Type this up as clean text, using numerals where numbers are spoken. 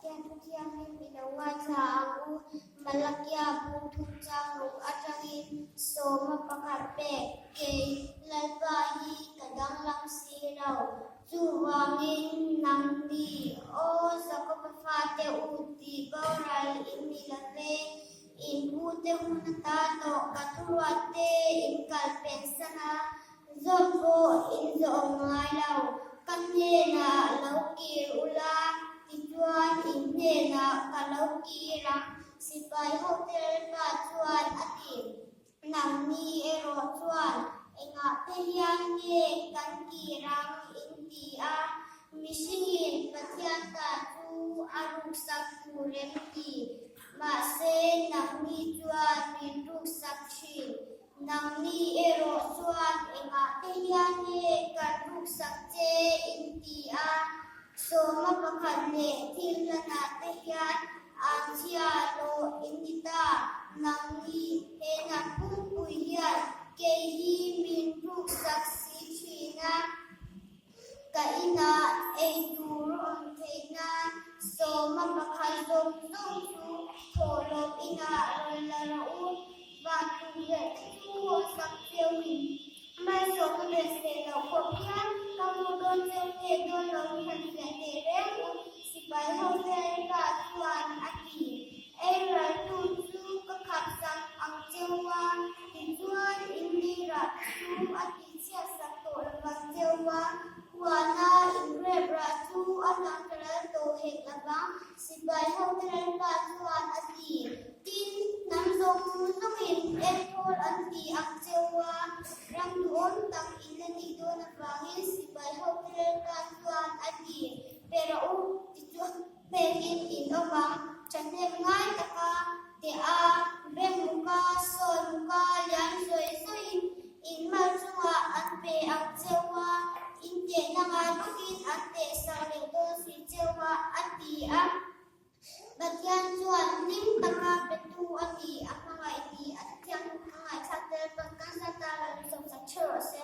Tiang minawa sa aku malakya buntun canguk atangin so mapakarpe kay lalbahi kadang lang siraw suwangin nang di o sa kapafate uti baural inilate in ute hunatato katuwate in kalpensana zopo in zoongayaw kanye na laukir ulang Tuan ini nak kalau kira sipai hotel ka tuan atin nang ni ero tuan ingat yang ye kan kirang intia misingin patian ka tu aruk saktu remki mase nang ni tuan ninduk sakshi nang ni ero tuan ingat yang ye kan ruk sakce intia so mapakadle tilla natin yan ang siyalo inita nang ni hena pupuyan kay himin saksi china kaina ay duro ang tina so mapakadlong su tolong ina laraun batuya tuwa saksiyawin may so kumesle na kopyan kamudon siyawin doon lang sipai hotel ka tuan aki era tuju kakapsang ang jewa tuan indira tu aki siasa to lebang jewa wana ingre bratu anang kerato hek labang sipai hotel ka tuan aki tin namzong musungin etol anti ang jewa rang doon tang inani doon ang bangin sipai hotel ka tuan aki pero Begin in obang chane ngai taka te a bemuka sonuka yan soy in malsunga anpe ang jewa inte nanga dukin ante sale do si jewa ati a bagyan suan nim taka betu ati ang mga iti at yang mga chatel pagkasata lalu sa churse